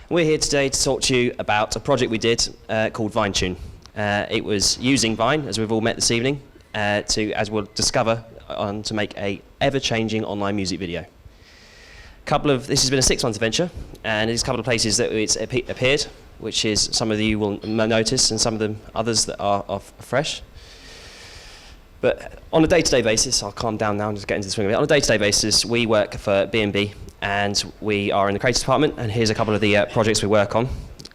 We're here today to talk to you about a project we did called VineTune. It was using Vine, as we've all met this evening, as we'll discover, to make a ever-changing online music video. This has been a 6-month venture, and there's a couple of places that it's appeared, which is some of you will notice, and some of the others that are fresh. But on a day-to-day basis, I'll calm down now and just get into the swing of it. On a day-to-day basis, we work for BMB, and we are in the creative department, and here's a couple of the projects we work on.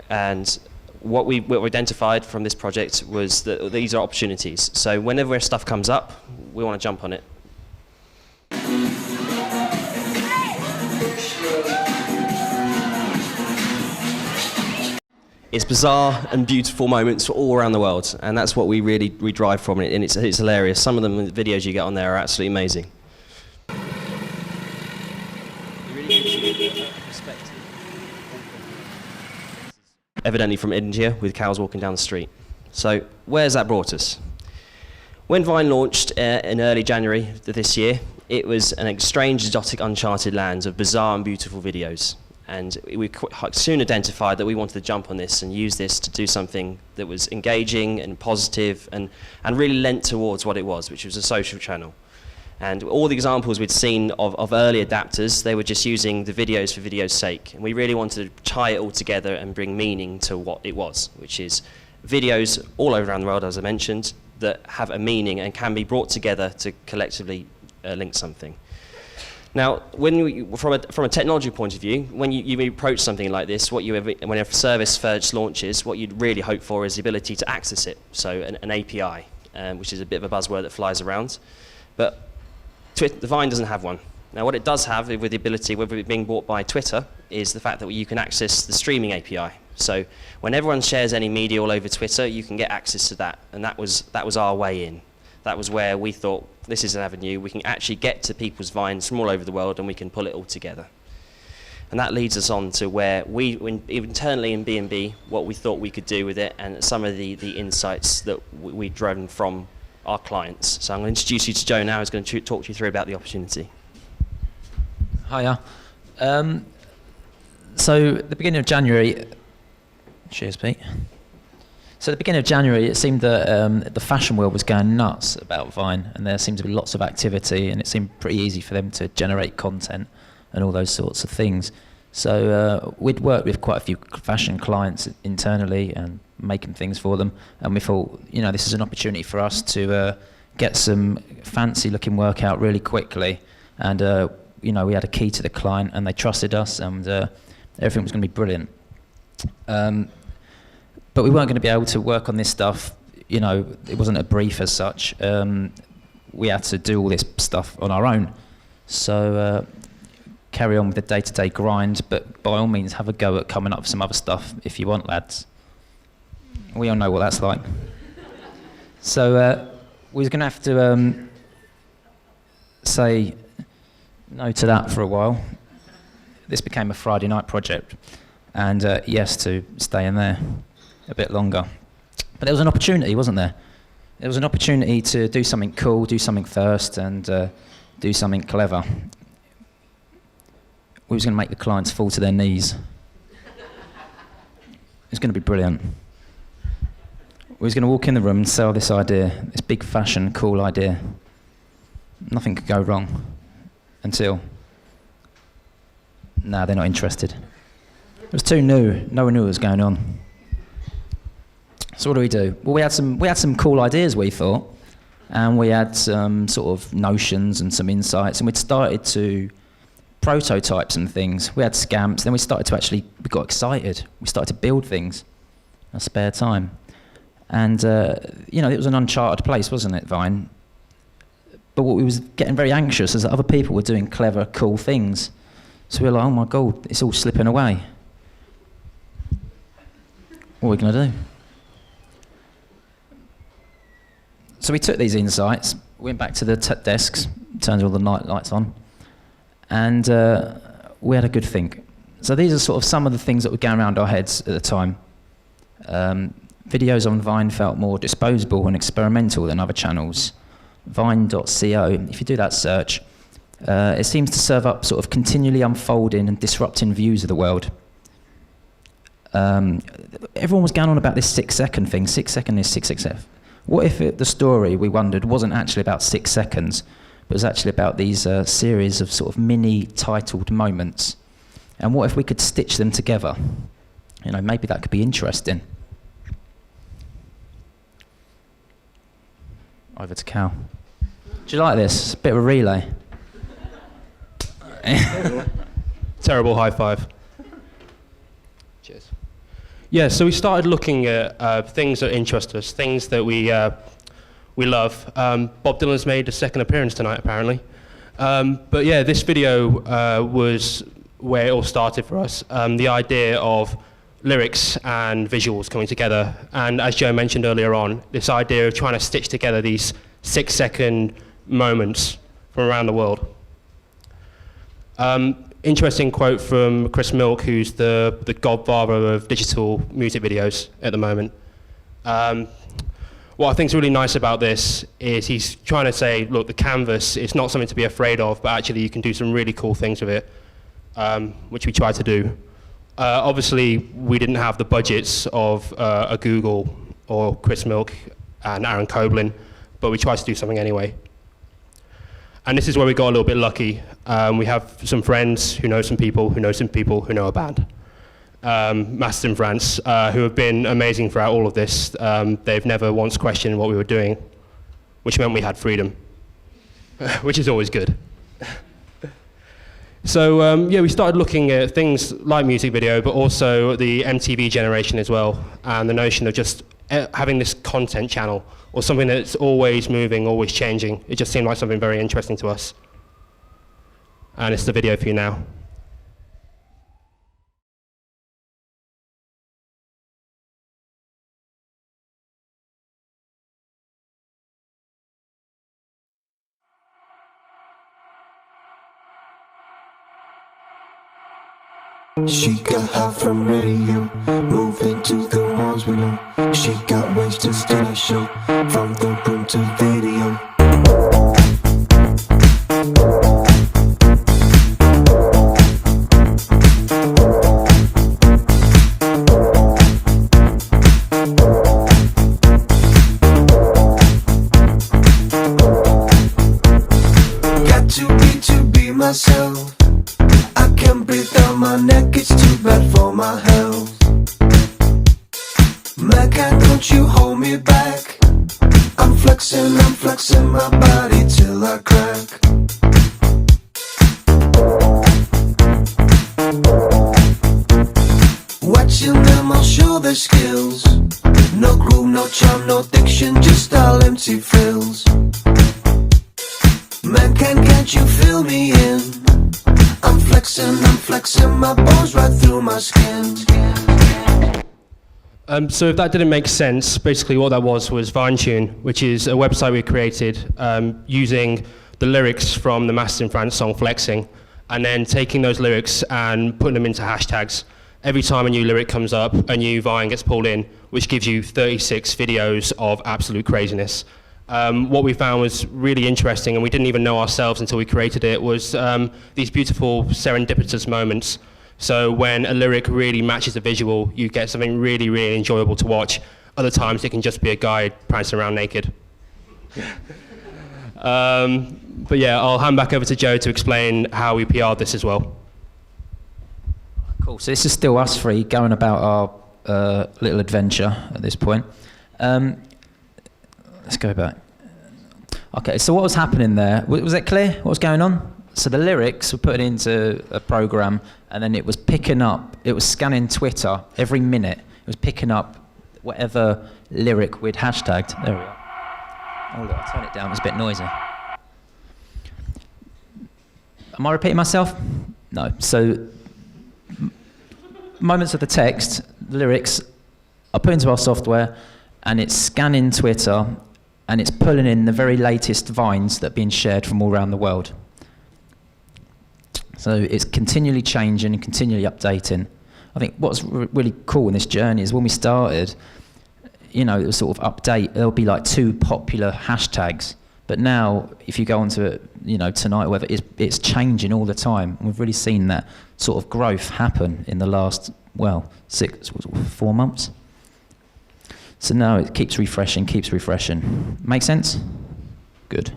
And what we identified from this project was that these are opportunities. So whenever stuff comes up, we want to jump on it. It's bizarre and beautiful moments all around the world, and that's what we drive from it, and it's hilarious. Some of them, the videos you get on there are absolutely amazing. It really gives you a perspective. Evidently from India, with cows walking down the street. So where's that brought us? When Vine launched in early January of this year, it was an strange, exotic, uncharted land of bizarre and beautiful videos. And we soon identified that we wanted to jump on this and use this to do something that was engaging and positive and really lent towards what it was, which was a social channel. And all the examples we'd seen of early adapters, they were just using the videos for video's sake. And we really wanted to tie it all together and bring meaning to what it was, which is videos all over around the world, as I mentioned, that have a meaning and can be brought together to collectively link something. Now, from a technology point of view, when you approach something like this, when a service first launches, what you'd really hope for is the ability to access it, so an API, which is a bit of a buzzword that flies around. But the Vine doesn't have one. Now, what it does have with the ability, whether it's being bought by Twitter, is the fact that you can access the streaming API. So when everyone shares any media all over Twitter, you can get access to that, and that was our way in. That was where we thought, this is an avenue, we can actually get to people's Vines from all over the world and we can pull it all together. And that leads us on to where internally in BMB, what we thought we could do with it and some of the insights that we'd driven from our clients. So I'm going to introduce you to Joe now, who's going to talk you through about the opportunity. Hiya. So at the beginning of January, cheers Pete. So at the beginning of January, it seemed that the fashion world was going nuts about Vine, and there seemed to be lots of activity, and it seemed pretty easy for them to generate content and all those sorts of things. So we'd worked with quite a few fashion clients internally and making things for them, and we thought, this is an opportunity for us to get some fancy-looking work out really quickly. And we had a key to the client, and they trusted us, and everything was going to be brilliant. But we weren't going to be able to work on this stuff, it wasn't a brief as such. We had to do all this stuff on our own. So carry on with the day-to-day grind, but by all means have a go at coming up with some other stuff if you want, lads. We all know what that's like. So we was going to have to say no to that for a while. This became a Friday night project, and yes to staying there a bit longer. But there was an opportunity, wasn't there? There was an opportunity to do something cool, do something first, and do something clever. We was going to make the clients fall to their knees. It was going to be brilliant. We was going to walk in the room and sell this idea, this big fashion, cool idea. Nothing could go wrong until, no, they're not interested. It was too new. No one knew what was going on. So what do we do? Well, we had some cool ideas, we thought, and we had some sort of notions and some insights, and we'd started to prototype some things. We had scamps, then we got excited. We started to build things in our spare time. And, it was an uncharted place, wasn't it, Vine? But what we was getting very anxious is that other people were doing clever, cool things. So we were like, oh my God, it's all slipping away. What are we going to do? So we took these insights, went back to the desks, turned all the night lights on, and we had a good think. So these are sort of some of the things that were going around our heads at the time. Videos on Vine felt more disposable and experimental than other channels. Vine.co, if you do that search, it seems to serve up sort of continually unfolding and disrupting views of the world. everyone was going on about this 6 second thing. 6 second is 6xf. What if the story, we wondered, wasn't actually about 6 seconds, but was actually about these series of sort of mini titled moments? And what if we could stitch them together? You know, maybe that could be interesting. Over to Cal. Do you like this? A bit of a relay. Terrible high five. Cheers. Yeah, so we started looking at things that interest us, things that we love. Bob Dylan's made a second appearance tonight, apparently. But yeah, this video was where it all started for us. The idea of lyrics and visuals coming together. And as Joe mentioned earlier on, this idea of trying to stitch together these 6 second moments from around the world. Interesting quote from Chris Milk, who's the godfather of digital music videos at the moment. What I think is really nice about this is he's trying to say, look, the canvas is not something to be afraid of, but actually you can do some really cool things with it, which we try to do. Obviously, we didn't have the budgets of a Google or Chris Milk and Aaron Koblin, but we tried to do something anyway. And this is where we got a little bit lucky. We have some friends who know some people who know some people who know a band. Masters in France, who have been amazing throughout all of this. They've never once questioned what we were doing, which meant we had freedom, which is always good. So yeah, we started looking at things like music video, but also the MTV generation as well, and the notion of just having this content channel, or something that's always moving, always changing. It just seemed like something very interesting to us. And it's the video for you now. She got hot from radio, moving to the walls below. She got ways to steal a show, from the room to video. Got to be myself. I can't breathe down my neck, it's too bad for my health. Mankind, don't you hold me back. I'm flexing my body till I crack. Watching them all show their skills. No groove, no charm, no diction, just all empty fills. Mankind, can't you feel me in? I'm flexing my bones right through my skin. So if that didn't make sense, basically what that was VineTune, which is a website we created using the lyrics from the Masters in France song Flexing, and then taking those lyrics and putting them into hashtags. Every time a new lyric comes up, a new Vine gets pulled in, which gives you 36 videos of absolute craziness. What we found was really interesting, and we didn't even know ourselves until we created it, was these beautiful serendipitous moments. So when a lyric really matches a visual, you get something really, really enjoyable to watch. Other times it can just be a guy prancing around naked. But yeah, I'll hand back over to Joe to explain how we PR'd this as well. Cool, so this is still us three going about our little adventure at this point. Let's go back. Okay, so what was happening there? Was that clear? What was going on? So the lyrics were put into a program, and then it was picking up, it was scanning Twitter every minute. It was picking up whatever lyric we'd hashtagged. There we are. Oh, look, I'll turn it down, it's a bit noisy. Am I repeating myself? No. So moments of the text, lyrics are put into our software, and it's scanning Twitter, and it's pulling in the very latest vines that are being shared from all around the world. So it's continually changing and continually updating. I think what's really cool in this journey is when we started, you know, it was sort of update, there'll be like 2 popular hashtags, but now if you go onto it, you know, tonight or whatever, it's changing all the time. And we've really seen that sort of growth happen in the last well, 4 months. So now it keeps refreshing. Make sense? Good.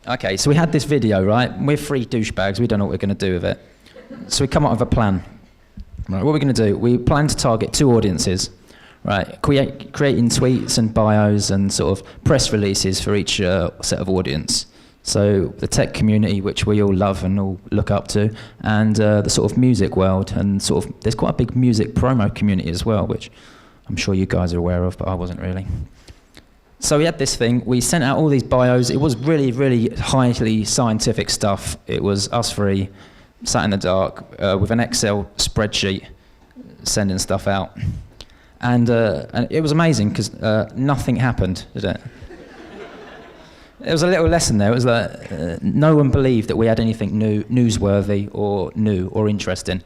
Okay, so we had this video, right? We're 3 douchebags, we don't know what we're going to do with it. So we come up with a plan. Right, what are we going to do? We plan to target 2 audiences, right? Creating tweets and bios and sort of press releases for each set of audience. So the tech community, which we all love and all look up to, and the sort of music world, and sort of there's quite a big music promo community as well, which I'm sure you guys are aware of, but I wasn't really. So we had this thing, we sent out all these bios. It was really, really highly scientific stuff. It was us 3 sat in the dark with an Excel spreadsheet sending stuff out. And it was amazing because nothing happened, did it? There was a little lesson there. It was that no one believed that we had anything newsworthy or new or interesting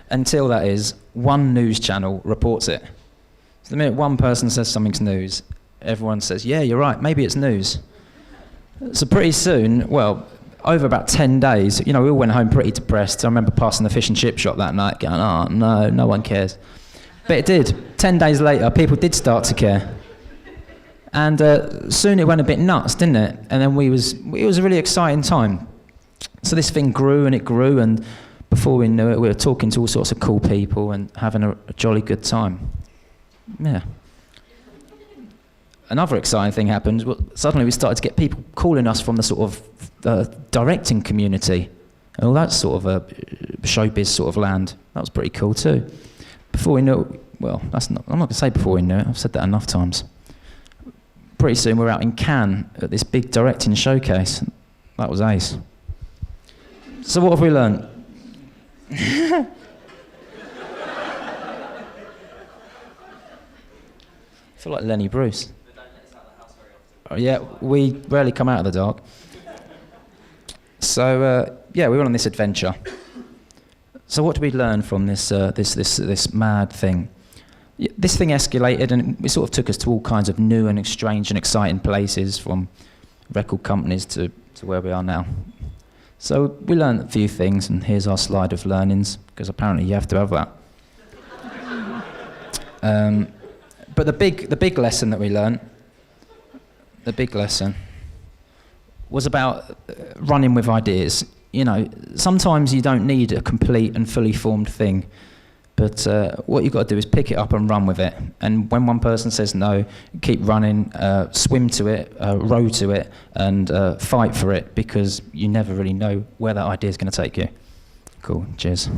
until, that is, one news channel reports it. So the minute one person says something's news, everyone says, yeah, you're right, maybe it's news. So pretty soon, well, over about 10 days, we all went home pretty depressed. I remember passing the fish and chip shop that night going, oh, no one cares. But it did. 10 days later, people did start to care. And soon it went a bit nuts, didn't it? And then it was a really exciting time. So this thing grew, and before we knew it, we were talking to all sorts of cool people and having a jolly good time. Yeah. Another exciting thing happened. Well, suddenly we started to get people calling us from the sort of directing community and all that sort of showbiz sort of land. That was pretty cool too. Before we knew it, well, I'm not going to say before we knew it. I've said that enough times. Pretty soon we're out in Cannes at this big directing showcase. That was ace. So what have we learned? I feel like Lenny Bruce. Oh, yeah, we rarely come out of the dark. So we were on this adventure. So what did we learn from this mad thing? This thing escalated, and it sort of took us to all kinds of new and strange and exciting places, from record companies to where we are now. So we learned a few things, and here's our slide of learnings, because apparently you have to have that. But the big lesson that we learned, was about running with ideas. Sometimes you don't need a complete and fully formed thing. But what you've got to do is pick it up and run with it. And when one person says no, keep running, swim to it, row to it, and fight for it, because you never really know where that idea is going to take you. Cool, cheers.